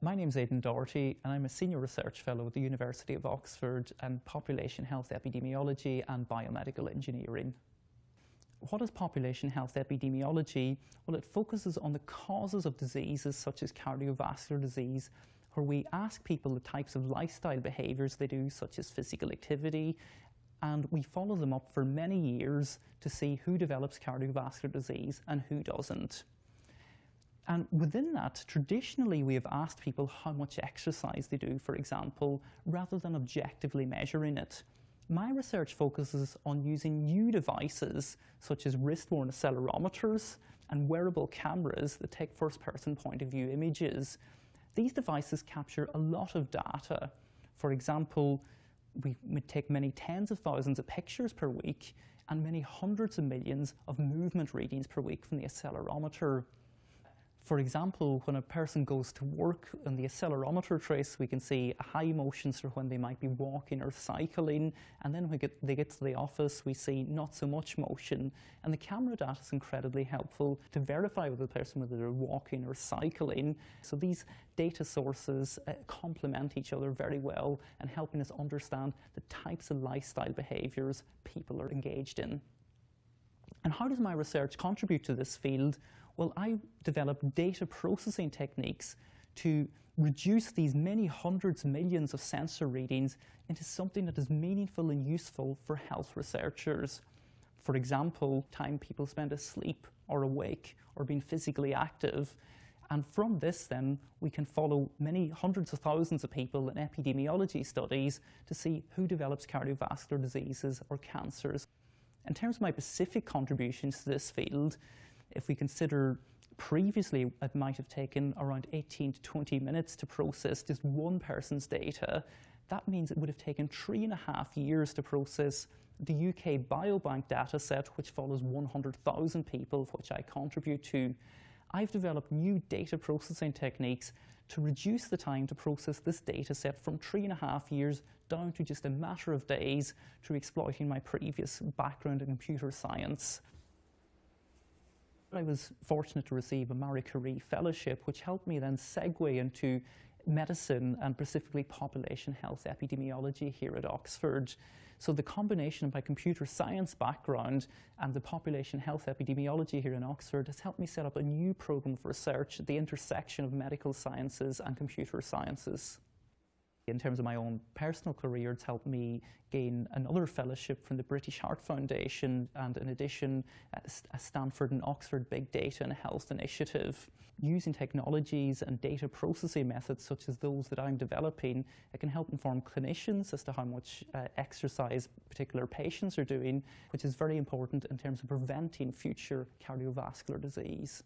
My name's AIDEN Award and I'm a Senior Research Fellow at the University of Oxford in Population Health Epidemiology and Biomedical Engineering. What is population health epidemiology? Well, it focuses on the causes of diseases such as cardiovascular disease, where we ask people the types of lifestyle behaviours they do, such as physical activity, and we follow them up for many years to see who develops cardiovascular disease and who doesn't. And within that, traditionally we have asked people how much exercise they do, for example, rather than objectively measuring it. My research focuses on using new devices such as wrist-worn accelerometers and wearable cameras that take first-person point-of-view images. These devices capture a lot of data. For example, we would take many tens of thousands of pictures per week and many hundreds of millions of movement readings per week from the accelerometer. For example, when a person goes to work on the accelerometer trace, we can see high motions for when they might be walking or cycling, and then when they get to the office, we see not so much motion. And the camera data is incredibly helpful to verify with the person whether they're walking or cycling. So these data sources complement each other very well and helping us understand the types of lifestyle behaviours people are engaged in. And how does my research contribute to this field? Well, I developed data processing techniques to reduce these many hundreds of millions of sensor readings into something that is meaningful and useful for health researchers. For example, time people spend asleep or awake or being physically active. And from this then, we can follow many hundreds of thousands of people in epidemiology studies to see who develops cardiovascular diseases or cancers. In terms of my specific contributions to this field, if we consider previously it might have taken around 18 to 20 minutes to process just one person's data, that means it would have taken 3.5 years to process the UK Biobank data set, which follows 100,000 people, which I contribute to. I've developed new data processing techniques to reduce the time to process this data set from 3.5 years down to just a matter of days through exploiting my previous background in computer science. I was fortunate to receive a Marie Curie fellowship, which helped me then segue into medicine and specifically population health epidemiology here at Oxford. So the combination of my computer science background and the population health epidemiology here in Oxford has helped me set up a new program of research at the intersection of medical sciences and computer sciences. In terms of my own personal career, it's helped me gain another fellowship from the British Heart Foundation and in addition a Stanford and Oxford Big Data and Health Initiative. Using technologies and data processing methods such as those that I'm developing, it can help inform clinicians as to how much exercise particular patients are doing, which is very important in terms of preventing future cardiovascular disease.